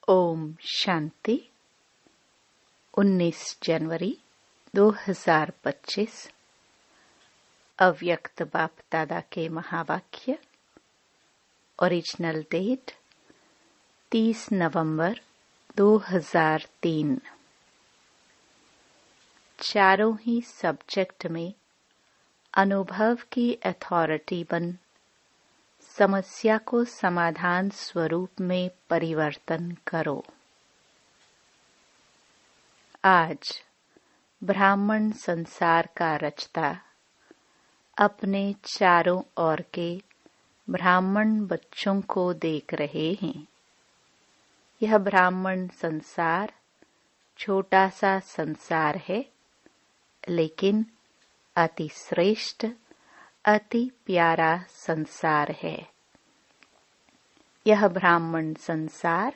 ओम शांति। 19 जनवरी 2025 अव्यक्त बाप दादा के महावाक्य। ओरिजिनल डेट 30 नवंबर 2003। चारों ही सब्जेक्ट में अनुभव की अथॉरिटी बन समस्या को समाधान स्वरूप में परिवर्तन करो। आज ब्राह्मण संसार का रचता अपने चारों ओर के ब्राह्मण बच्चों को देख रहे हैं। यह ब्राह्मण संसार छोटा सा संसार है, लेकिन अति श्रेष्ठ अति प्यारा संसार है। यह ब्राह्मण संसार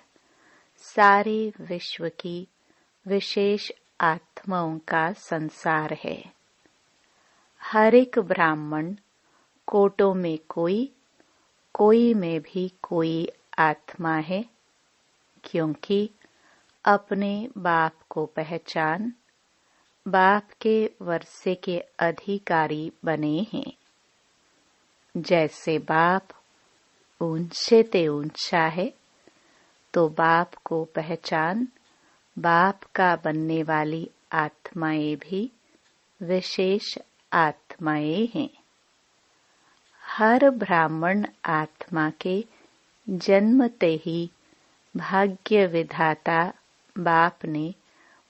सारे विश्व की विशेष आत्माओं का संसार है। हर एक ब्राह्मण कोटों में कोई में भी कोई आत्मा है, क्योंकि अपने बाप को पहचान बाप के वर्षे के अधिकारी बने हैं। जैसे बाप ऊंचे ते ऊंचा है, तो बाप को पहचान बाप का बनने वाली आत्माएं भी विशेष आत्माएं हैं। हर ब्राह्मण आत्मा के जन्मते ही भाग्य विधाता बाप ने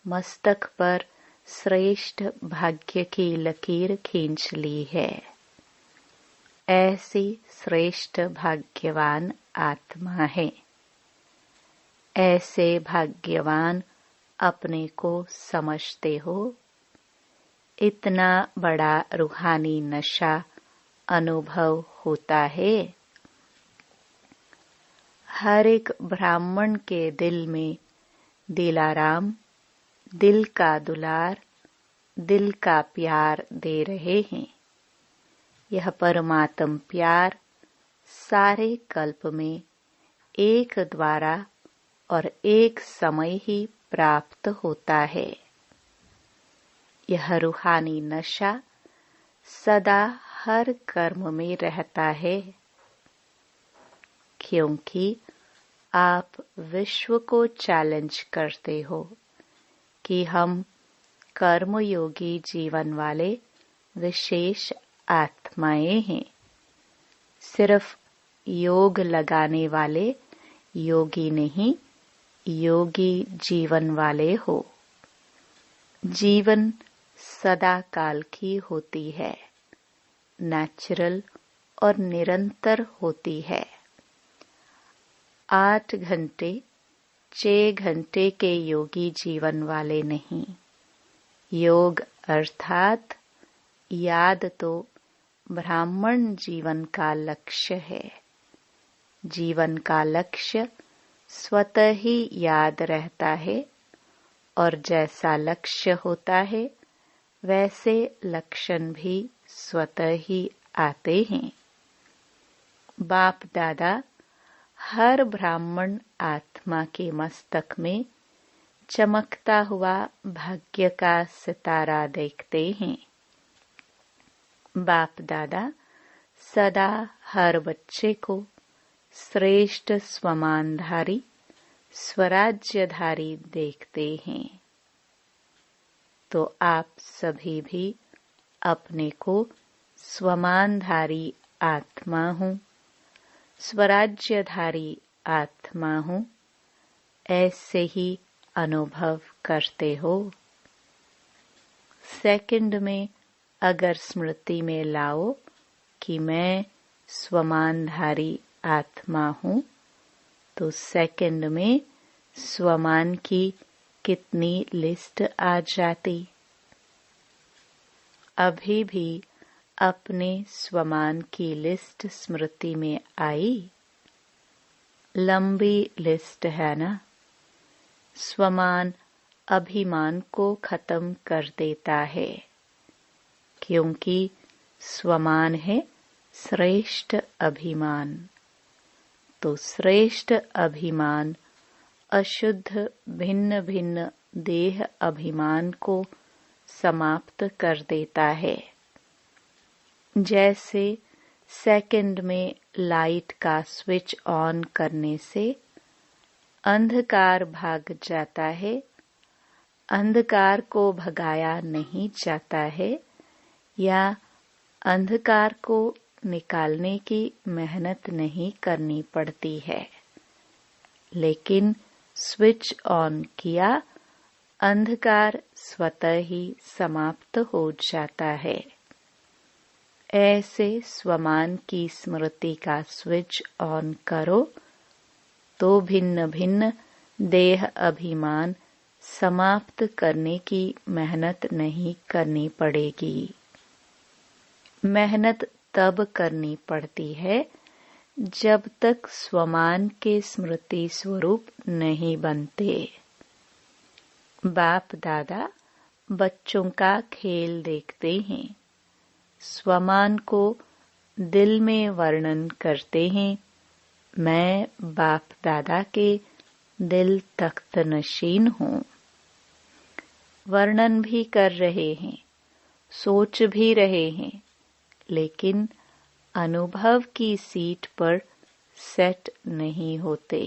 मस्तक पर श्रेष्ठ भाग्य की लकीर खींच ली है। ऐसी श्रेष्ठ भाग्यवान आत्मा है। ऐसे भाग्यवान अपने को समझते हो। इतना बड़ा रूहानी नशा अनुभव होता है। हर एक ब्राह्मण के दिल में दिलाराम, दिल का दुलार, दिल का प्यार दे रहे हैं। यह परमात्म प्यार सारे कल्प में एक द्वारा और एक समय ही प्राप्त होता है। यह रूहानी नशा सदा हर कर्म में रहता है, क्योंकि आप विश्व को चैलेंज करते हो कि हम कर्मयोगी जीवन वाले विशेष आत्माएं हैं। सिर्फ योग लगाने वाले योगी नहीं, योगी जीवन वाले हो। जीवन सदा काल की होती है, नेचुरल और निरंतर होती है। 8 घंटे 6 घंटे के योगी जीवन वाले नहीं। योग अर्थात याद तो ब्राह्मण जीवन का लक्ष्य है। जीवन का लक्ष्य स्वतः ही याद रहता है, और जैसा लक्ष्य होता है वैसे लक्षण भी स्वतः ही आते हैं। बाप दादा हर ब्राह्मण आत्मा के मस्तक में चमकता हुआ भाग्य का सितारा देखते हैं। बाप दादा सदा हर बच्चे को श्रेष्ठ स्वमानधारी स्वराज्यधारी देखते हैं। तो आप सभी भी अपने को स्वमानधारी आत्मा हूँ, स्वराज्यधारी आत्मा हूँ, ऐसे ही अनुभव करते हो। सेकंड में अगर स्मृति में लाओ कि मैं स्वमानधारी आत्मा हूँ, तो सेकंड में स्वमान की कितनी लिस्ट आ जाती। अभी भी अपने स्वमान की लिस्ट स्मृति में आई। लंबी लिस्ट है ना। स्वमान अभिमान को खत्म कर देता है, क्योंकि स्वमान है श्रेष्ठ अभिमान। तो श्रेष्ठ अभिमान अशुद्ध भिन्न भिन्न देह अभिमान को समाप्त कर देता है। जैसे सेकंड में लाइट का स्विच ऑन करने से अंधकार भाग जाता है, अंधकार को भगाया नहीं जाता है या अंधकार को निकालने की मेहनत नहीं करनी पड़ती है, लेकिन स्विच ऑन किया, अंधकार स्वतः ही समाप्त हो जाता है। ऐसे स्वमान की स्मृति का स्विच ऑन करो तो भिन्न भिन्न देह अभिमान समाप्त करने की मेहनत नहीं करनी पड़ेगी। मेहनत तब करनी पड़ती है जब तक स्वमान के स्मृति स्वरूप नहीं बनते। बाप दादा बच्चों का खेल देखते हैं, स्वमान को दिल में वर्णन करते हैं, मैं बाप दादा के दिल तख्त नशीन हूँ। वर्णन भी कर रहे हैं, सोच भी रहे हैं, लेकिन अनुभव की सीट पर सेट नहीं होते।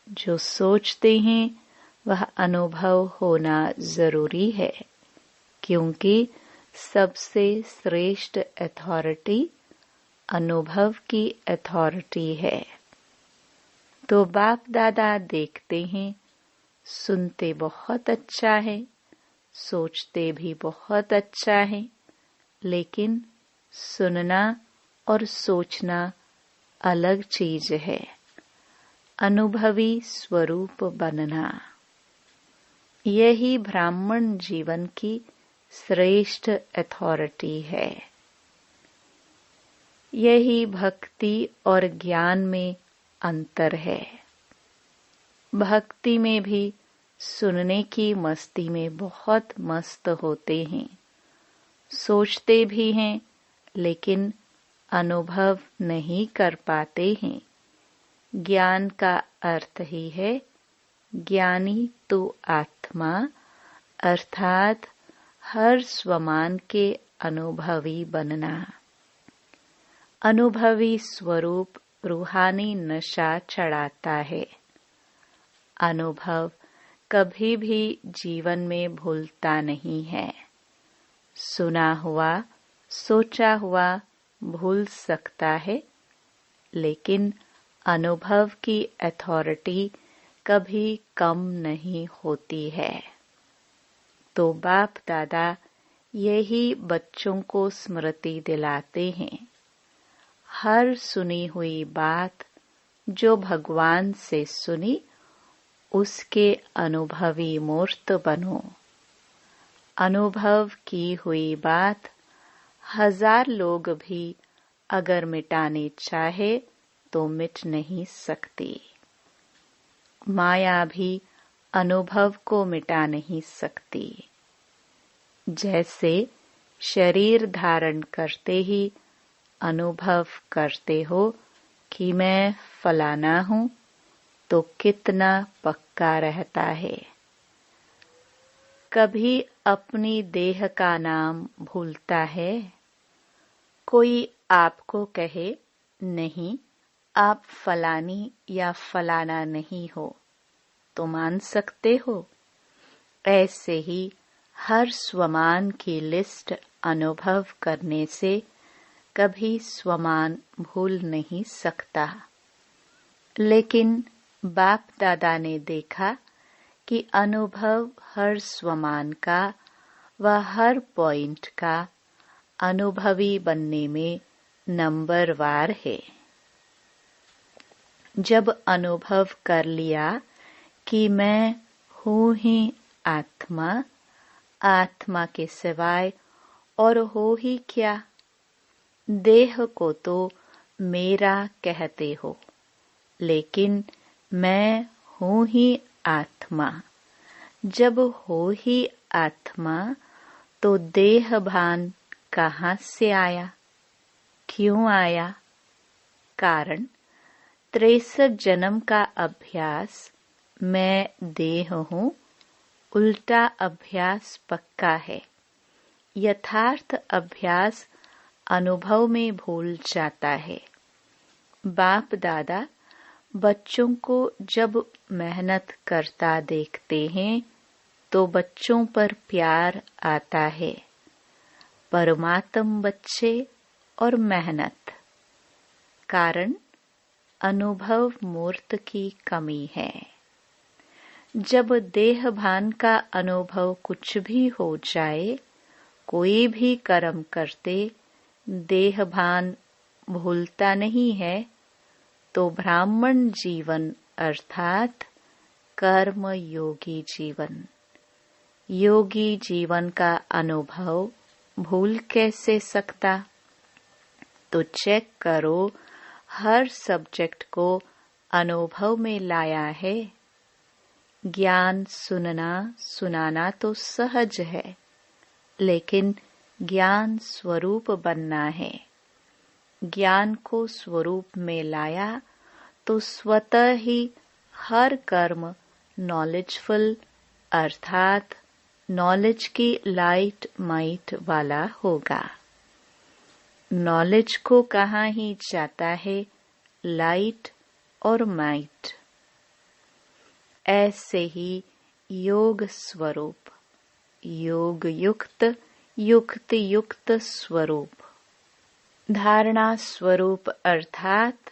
जो सोचते हैं वह अनुभव होना जरूरी है, क्योंकि सबसे श्रेष्ठ अथॉरिटी अनुभव की अथॉरिटी है। तो बाप दादा देखते हैं, सुनते बहुत अच्छा है, सोचते भी बहुत अच्छा है, लेकिन सुनना और सोचना अलग चीज है। अनुभवी स्वरूप बनना, यही ब्राह्मण जीवन की श्रेष्ठ अथॉरिटी है। यही भक्ति और ज्ञान में अंतर है। भक्ति में भी सुनने की मस्ती में बहुत मस्त होते हैं, सोचते भी हैं, लेकिन अनुभव नहीं कर पाते हैं। ज्ञान का अर्थ ही है ज्ञानी तो आत्मा, अर्थात हर स्वमान के अनुभवी बनना। अनुभवी स्वरूप रूहानी नशा चढ़ाता है। अनुभव कभी भी जीवन में भूलता नहीं है। सुना हुआ, सोचा हुआ भूल सकता है, लेकिन अनुभव की अथॉरिटी कभी कम नहीं होती है। तो बाप दादा यही बच्चों को स्मृति दिलाते हैं। हर सुनी हुई बात जो भगवान से सुनी, उसके अनुभवी मूर्त बनो। अनुभव की हुई बात 1000 लोग भी अगर मिटाने चाहे तो मिट नहीं सकती। माया भी अनुभव को मिटा नहीं सकती। जैसे शरीर धारण करते ही अनुभव करते हो कि मैं फलाना हूँ, तो कितना पक्का रहता है। कभी अपनी देह का नाम भूलता है? कोई आपको कहे नहीं, आप फलानी या फलाना नहीं हो, तो मान सकते हो? ऐसे ही हर स्वमान की लिस्ट अनुभव करने से कभी स्वमान भूल नहीं सकता। लेकिन बाप दादा ने देखा कि अनुभव हर स्वमान का व हर पॉइंट का अनुभवी बनने में नंबरवार है। जब अनुभव कर लिया कि मैं हूँ ही आत्मा, आत्मा के सिवाय और हो ही क्या, देह को तो मेरा कहते हो, लेकिन मैं हूँ ही आत्मा। जब हो ही आत्मा तो देह भान कहाँ से आया, क्यों आया? कारण 63 जन्म का अभ्यास मैं देह हूँ, उल्टा अभ्यास पक्का है। यथार्थ अभ्यास अनुभव में भूल जाता है। बाप दादा बच्चों को जब मेहनत करता देखते हैं तो बच्चों पर प्यार आता है। परमात्म बच्चे और मेहनत, कारण अनुभव मूर्त की कमी है। जब देह भान का अनुभव कुछ भी हो जाए, कोई भी कर्म करते देह भान भूलता नहीं है, तो ब्राह्मण जीवन अर्थात कर्म योगी जीवन, योगी जीवन का अनुभव भूल कैसे सकता? तो चेक करो, हर सब्जेक्ट को अनुभव में लाया है। ज्ञान सुनना सुनाना तो सहज है, लेकिन ज्ञान स्वरूप बनना है। ज्ञान को स्वरूप में लाया तो स्वतः ही हर कर्म नॉलेजफुल अर्थात नॉलेज की लाइट माइट वाला होगा। नॉलेज को कहाँ ही जाता है लाइट और माइट। ऐसे ही योग स्वरूप, योग युक्त, युक्त युक्त स्वरूप, धारणा स्वरूप अर्थात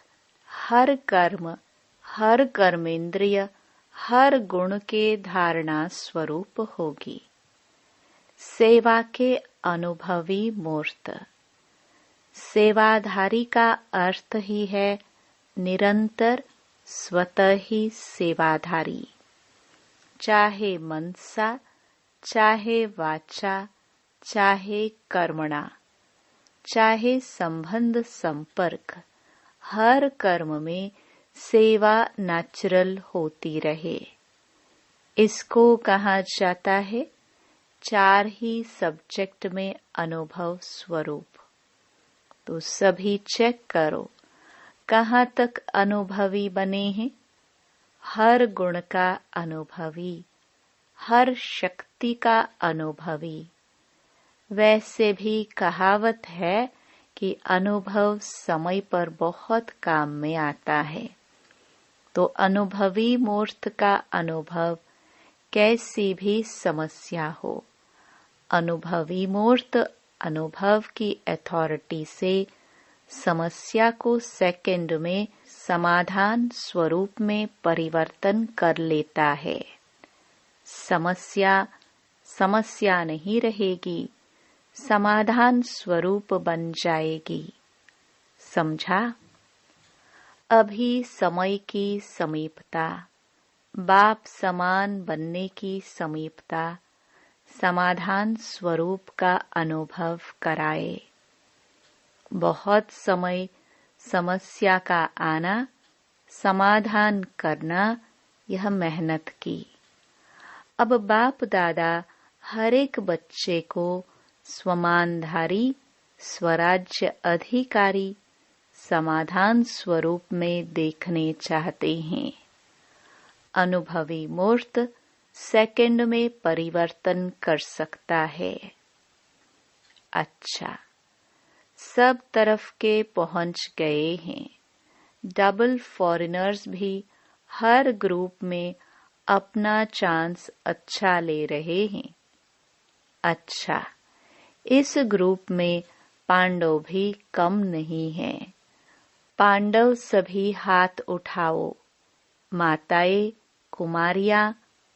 हर कर्म, हर कर्मेंद्रिय, हर गुण के धारणा स्वरूप होगी। सेवा के अनुभवी मूर्त। सेवाधारी का अर्थ ही है निरंतर स्वतः ही सेवाधारी, चाहे मनसा, चाहे वाचा, चाहे कर्मणा, चाहे संबंध संपर्क, हर कर्म में सेवा नेचुरल होती रहे। इसको कहा जाता है 4 ही सब्जेक्ट में अनुभव स्वरूप। तो सभी चेक करो कहाँ तक अनुभवी बने हैं। हर गुण का अनुभवी, हर शक्ति का अनुभवी। वैसे भी कहावत है कि अनुभव समय पर बहुत काम में आता है। तो अनुभवी मूर्त का अनुभव कैसी भी समस्या हो, अनुभवी मूर्त अनुभव की अथॉरिटी से समस्या को सेकंड में समाधान स्वरूप में परिवर्तन कर लेता है। समस्या समस्या नहीं रहेगी, समाधान स्वरूप बन जाएगी। समझा? अभी समय की समीपता, बाप समान बनने की समीपता समाधान स्वरूप का अनुभव कराए। बहुत समय समस्या का आना, समाधान करना, यह मेहनत की। अब बाप दादा हर एक बच्चे को स्वमानधारी, स्वराज्य अधिकारी, समाधान स्वरूप में देखने चाहते हैं। अनुभवी मूर्त सेकंड में परिवर्तन कर सकता है। अच्छा, सब तरफ के पहुंच गए हैं। डबल फॉरेनर्स भी हर ग्रुप में अपना चांस अच्छा ले रहे हैं। अच्छा, इस ग्रुप में पांडव भी कम नहीं हैं। पांडव सभी हाथ उठाओ। माताएं, कुमारियां,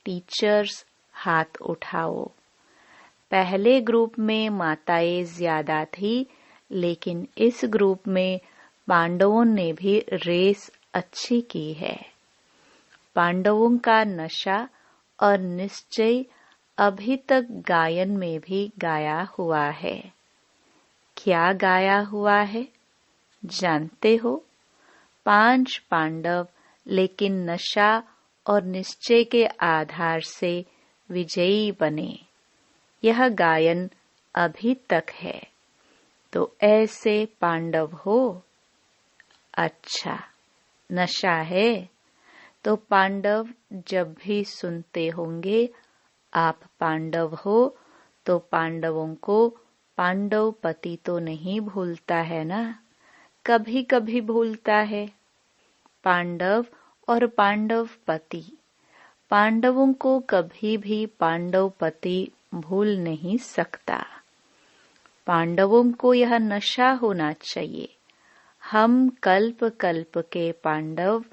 टीचर्स हाथ उठाओ। पहले ग्रुप में माताएं ज्यादा थी, लेकिन इस ग्रुप में पांडवों ने भी रेस अच्छी की है। पांडवों का नशा और निश्चय अभी तक गायन में भी गाया हुआ है। क्या गाया हुआ है जानते हो? 5 पांडव, लेकिन नशा और निश्चय के आधार से विजयी बने। यह गायन अभी तक है। तो ऐसे पांडव हो। अच्छा, नशा है, तो पांडव जब भी सुनते होंगे आप पांडव हो, तो पांडवों को पांडव पति तो नहीं भूलता है ना, कभी कभी भूलता है। पांडव और पांडव पति, पांडवों को कभी भी पांडव पति भूल नहीं सकता। पांडवों को यह नशा होना चाहिए, हम कल्प कल्प के पांडव,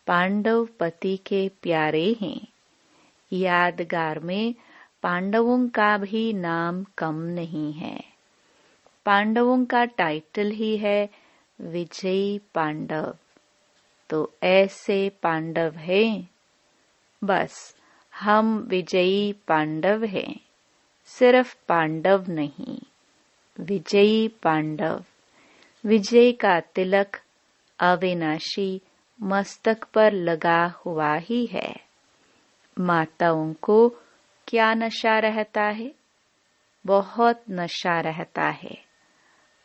पांडव पति के प्यारे हैं। यादगार में पांडवों का भी नाम कम नहीं है। पांडवों का टाइटल ही है विजयी पांडव। तो ऐसे पांडव हैं, बस हम विजयी पांडव हैं, सिर्फ पांडव नहीं, विजयी पांडव। विजय का तिलक अविनाशी मस्तक पर लगा हुआ ही है। माताओं को क्या नशा रहता है? बहुत नशा रहता है।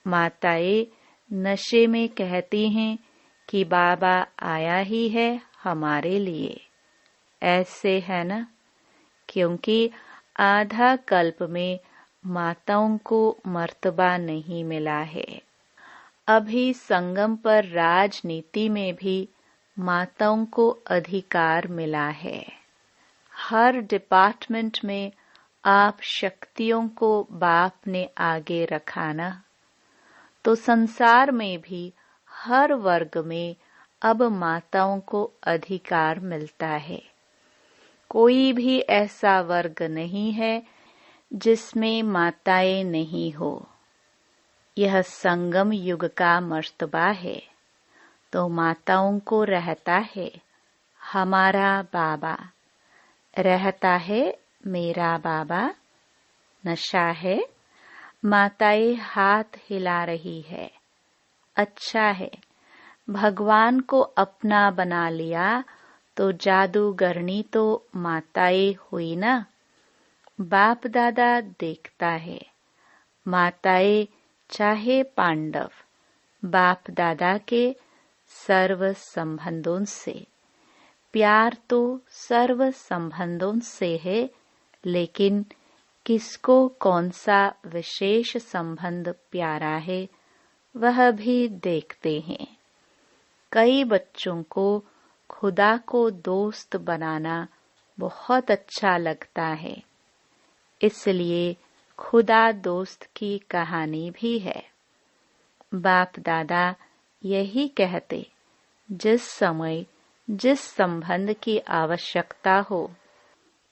माताएं नशे में कहती हैं कि बाबा आया ही है हमारे लिए। ऐसे है ना, क्योंकि आधा कल्प में माताओं को मर्तबा नहीं मिला है। अभी संगम पर राजनीति में भी माताओं को अधिकार मिला है। हर डिपार्टमेंट में आप शक्तियों को बाप ने आगे रखा ना, तो संसार में भी हर वर्ग में अब माताओं को अधिकार मिलता है। कोई भी ऐसा वर्ग नहीं है जिसमें माताएं नहीं हो। यह संगम युग का मर्तबा है, तो माताओं को रहता है हमारा बाबा, रहता है मेरा बाबा। नशा है, माताएं हाथ हिला रही है। अच्छा है, भगवान को अपना बना लिया तो जादूगरनी तो माताएं हुई ना। बाप दादा देखता है, माताएं चाहे पांडव, बाप दादा के सर्व संबंधों से। प्यार तो सर्व संबंधों से है, लेकिन किसको कौन सा विशेष संबंध प्यारा है वह भी देखते हैं। कई बच्चों को खुदा को दोस्त बनाना बहुत अच्छा लगता है, इसलिए खुदा दोस्त की कहानी भी है। बाप दादा यही कहते, जिस समय जिस संबंध की आवश्यकता हो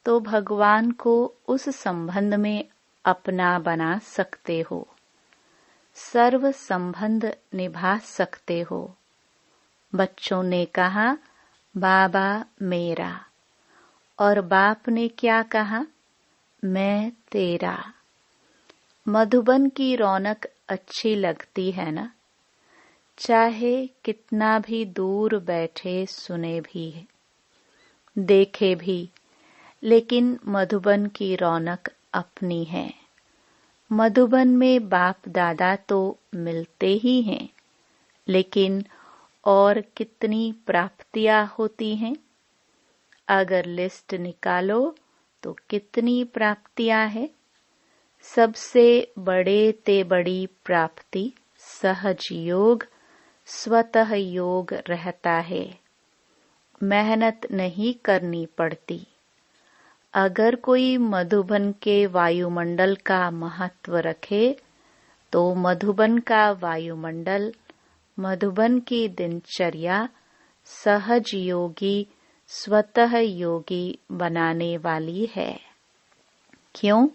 तो भगवान को उस संबंध में अपना बना सकते हो, सर्व संबंध निभा सकते हो। बच्चों ने कहा बाबा मेरा, और बाप ने क्या कहा, मैं तेरा। मधुबन की रौनक अच्छी लगती है ना, चाहे कितना भी दूर बैठे सुने भी देखे भी, लेकिन मधुबन की रौनक अपनी है। मधुबन में बाप दादा तो मिलते ही हैं, लेकिन और कितनी प्राप्तियां होती हैं। अगर लिस्ट निकालो तो कितनी प्राप्तियां हैं। सबसे बड़े ते बड़ी प्राप्ति सहज योग, स्वतः योग रहता है। मेहनत नहीं करनी पड़ती। अगर कोई मधुबन के वायुमंडल का महत्व रखे तो मधुबन का वायुमंडल, मधुबन की दिनचर्या सहज योगी, स्वतः योगी बनाने वाली है। क्यों?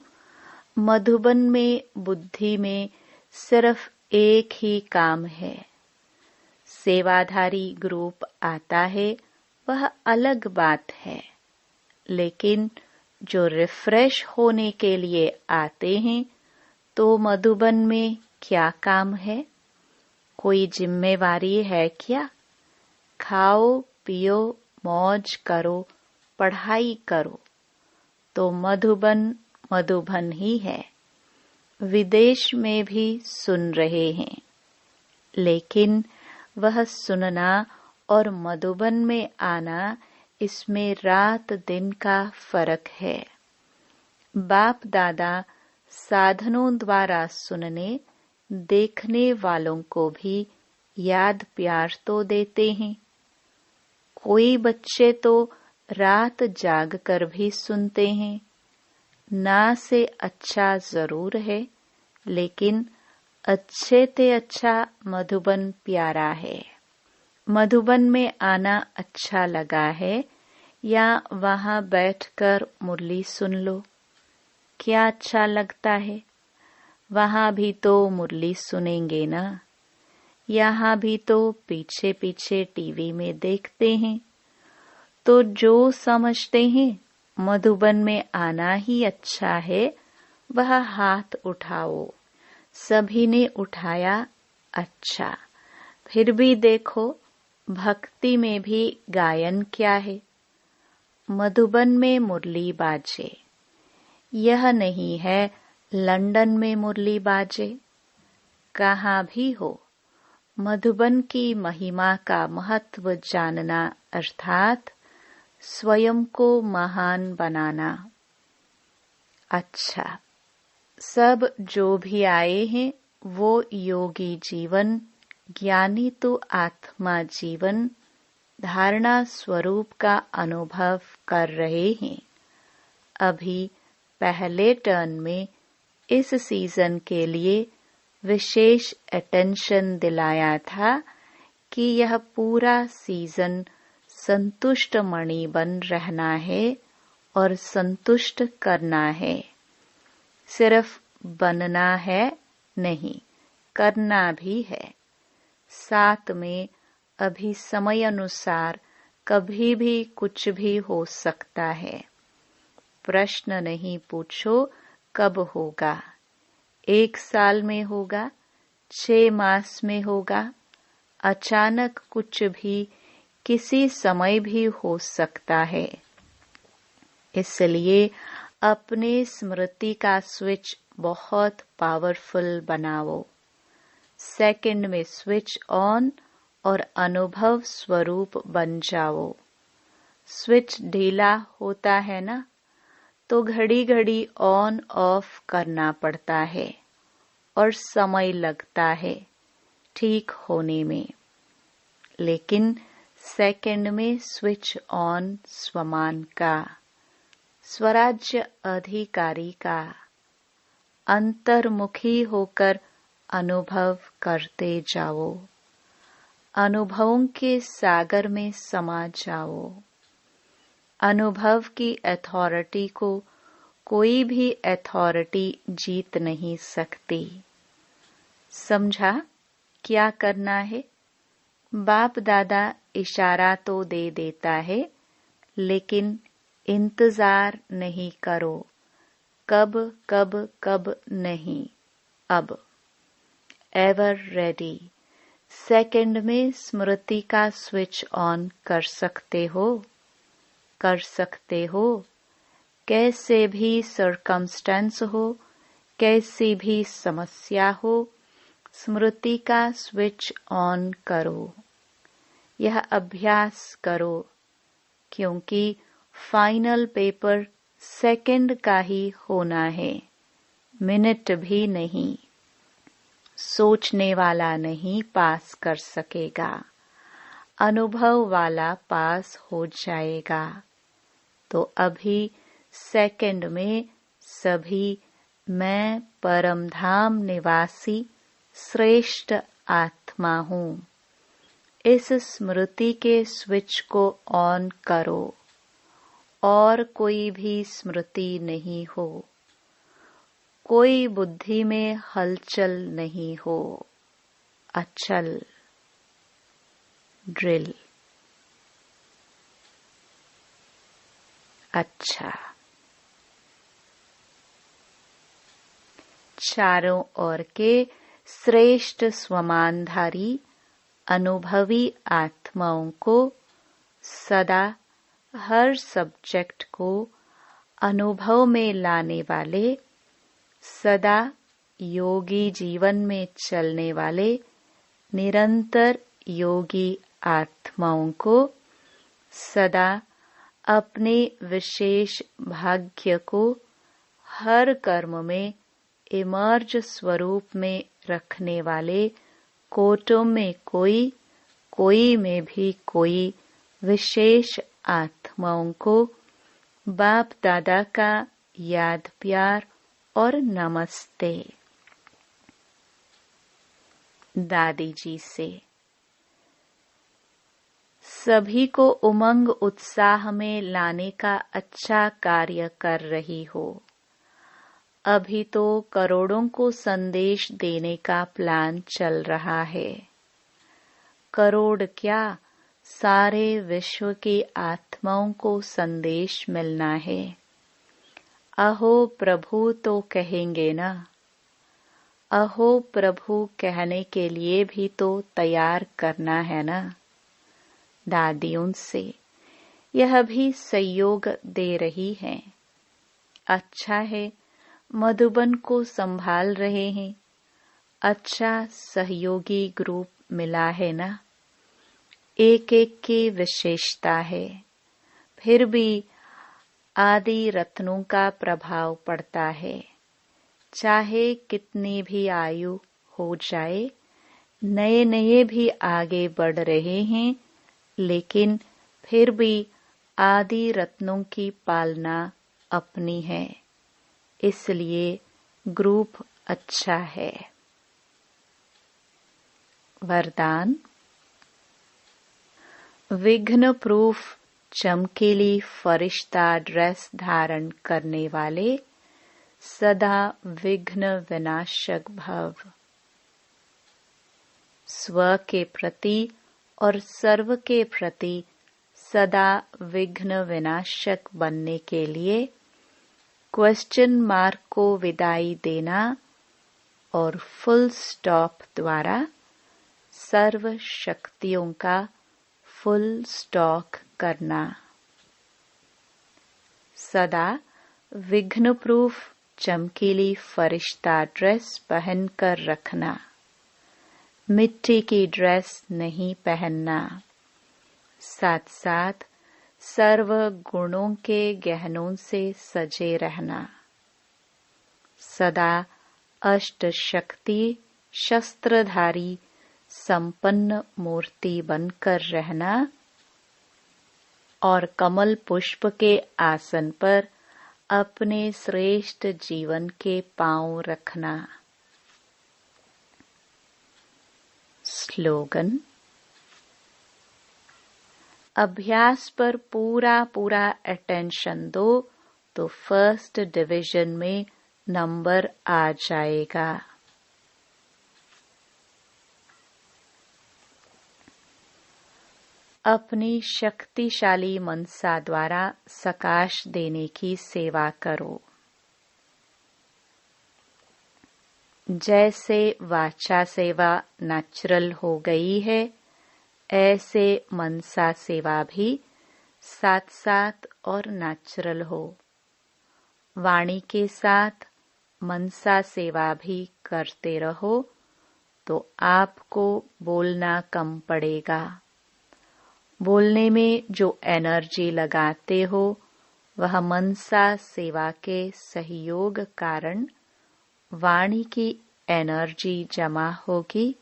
मधुबन में बुद्धि में सिर्फ एक ही काम है। सेवाधारी ग्रुप आता है वह अलग बात है, लेकिन जो रिफ्रेश होने के लिए आते हैं तो मधुबन में क्या काम है? कोई जिम्मेवारी है क्या? खाओ पियो मौज करो, पढ़ाई करो, तो मधुबन मधुबन ही है। विदेश में भी सुन रहे हैं, लेकिन वह सुनना और मधुबन में आना, इसमें रात दिन का फर्क है। बाप दादा साधनों द्वारा सुनने देखने वालों को भी याद प्यार तो देते हैं। कोई बच्चे तो रात जाग कर भी सुनते हैं। ना से अच्छा जरूर है, लेकिन अच्छे ते अच्छा मधुबन प्यारा है। मधुबन में आना अच्छा लगा है या वहां बैठकर मुरली सुन लो? क्या अच्छा लगता है? वहां भी तो मुरली सुनेंगे ना। यहाँ भी तो पीछे पीछे टीवी में देखते हैं। तो जो समझते हैं मधुबन में आना ही अच्छा है, वह हाथ उठाओ। सभी ने उठाया। अच्छा, फिर भी देखो, भक्ति में भी गायन क्या है? मधुबन में मुरली बाजे। यह नहीं है लंदन में मुरली बाजे। कहाँ भी हो, मधुबन की महिमा का महत्व जानना अर्थात स्वयं को महान बनाना। अच्छा, सब जो भी आए हैं वो योगी जीवन, ज्ञानी तो आत्मा जीवन धारणा स्वरूप का अनुभव कर रहे हैं। अभी पहले टर्न में इस सीजन के लिए विशेष अटेंशन दिलाया था कि यह पूरा सीजन संतुष्ट मणि बन रहना है और संतुष्ट करना है। सिर्फ बनना है नहीं, करना भी है। साथ में अभी समय अनुसार कभी भी कुछ भी हो सकता है। प्रश्न नहीं पूछो कब होगा। 1 साल में होगा, 6 मास में होगा, अचानक कुछ भी किसी समय भी हो सकता है। इसलिए अपने स्मृति का स्विच बहुत पावरफुल बनाओ। सेकंड में स्विच ऑन और अनुभव स्वरूप बन जाओ। स्विच ढीला होता है ना, तो घड़ी घड़ी ऑन ऑफ करना पड़ता है और समय लगता है ठीक होने में। लेकिन सेकंड में स्विच ऑन स्वमान का, स्वराज्य अधिकारी का, अंतर्मुखी होकर अनुभव करते जाओ। अनुभवों के सागर में समा जाओ। अनुभव की अथॉरिटी को कोई भी अथॉरिटी जीत नहीं सकती। समझा क्या करना है? बाप दादा इशारा तो दे देता है, लेकिन इंतजार नहीं करो। कब कब कब नहीं, अब। Ever ready. सेकंड में स्मृति का स्विच ऑन कर सकते हो। कर सकते हो। कैसे भी सर्कमस्टेंस हो, कैसी भी समस्या हो, स्मृति का स्विच ऑन करो। यह अभ्यास करो, क्योंकि फाइनल पेपर सेकंड का ही होना है, मिनट भी नहीं। सोचने वाला नहीं पास कर सकेगा, अनुभव वाला पास हो जाएगा। तो अभी सेकंड में सभी मैं परमधाम निवासी श्रेष्ठ आत्मा हूँ, इस स्मृति के स्विच को ऑन करो। और कोई भी स्मृति नहीं हो, कोई बुद्धि में हलचल नहीं हो। अचल ड्रिल। अच्छा, चारों ओर के श्रेष्ठ स्वमानधारी अनुभवी आत्माओं को सदा हर सब्जेक्ट को अनुभव में लाने वाले, सदा योगी जीवन में चलने वाले निरंतर योगी आत्माओं को सदा अपने विशेष भाग्य को हर कर्म में इमर्ज स्वरूप में रखने वाले कोटों में कोई में भी कोई विशेष आत्माओं को बाप दादा का याद प्यार और नमस्ते। दादी जी से सभी को उमंग उत्साह में लाने का अच्छा कार्य कर रही हो। अभी तो करोड़ों को संदेश देने का प्लान चल रहा है। करोड़ क्या, सारे विश्व की आत्माओं को संदेश मिलना है। अहो प्रभु तो कहेंगे ना। अहो प्रभु कहने के लिए भी तो तैयार करना है ना। दादियों से यह भी सहयोग दे रही हैं। अच्छा है, मधुबन को संभाल रहे हैं। अच्छा सहयोगी ग्रुप मिला है ना। एक एक की विशेषता है, फिर भी आदि रत्नों का प्रभाव पड़ता है। चाहे कितनी भी आयु हो जाए, नए नए भी आगे बढ़ रहे हैं, लेकिन फिर भी आदि रत्नों की पालना अपनी है। इसलिए ग्रुप अच्छा है। वरदान। विघ्न प्रूफ चमकीली फरिश्ता ड्रेस धारण करने वाले सदा विघ्न विनाशक भव। स्व के प्रति और सर्व के प्रति सदा विघ्न विनाशक बनने के लिए क्वेश्चन मार्क को विदाई देना और फुल स्टॉप द्वारा सर्व शक्तियों का फुल स्टॉक करना। सदा विघ्न प्रूफ चमकीली फरिश्ता ड्रेस पहनकर रखना। मिट्टी की ड्रेस नहीं पहनना। साथ साथ सर्व गुणों के गहनों से सजे रहना। सदा अष्ट शक्ति शस्त्रधारी संपन्न मूर्ति बनकर रहना और कमल पुष्प के आसन पर अपने श्रेष्ठ जीवन के पांव रखना। स्लोगन। अभ्यास पर पूरा पूरा अटेंशन दो तो फर्स्ट डिवीजन में नंबर आ जाएगा। अपनी शक्तिशाली मनसा द्वारा सकाश देने की सेवा करो। जैसे वाचा सेवा नेचुरल हो गई है, ऐसे मनसा सेवा भी साथ साथ और नेचुरल हो। वाणी के साथ मनसा सेवा भी करते रहो तो आपको बोलना कम पड़ेगा। बोलने में जो एनर्जी लगाते हो वह मनसा सेवा के सहयोग कारण वाणी की एनर्जी जमा होगी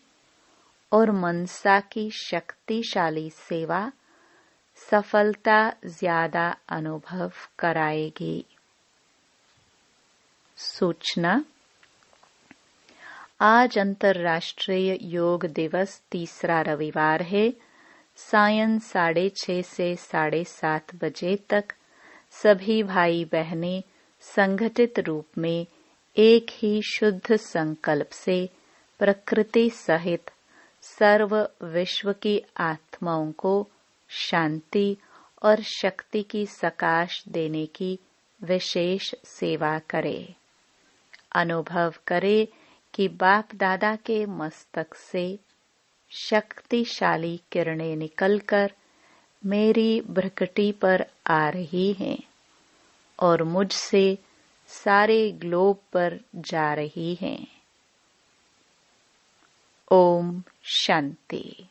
और मनसा की शक्तिशाली सेवा सफलता ज्यादा अनुभव कराएगी। सूचना। आज अंतर्राष्ट्रीय योग दिवस तीसरा रविवार है। सायं 6:30 से 7:30 बजे तक सभी भाई बहनें संगठित रूप में एक ही शुद्ध संकल्प से प्रकृति सहित सर्व विश्व की आत्माओं को शांति और शक्ति की सकाश देने की विशेष सेवा करे। अनुभव करे कि बाप दादा के मस्तक से शक्तिशाली किरणें निकलकर मेरी भ्रकटी पर आ रही हैं और मुझसे सारे ग्लोब पर जा रही हैं। ओम शांति।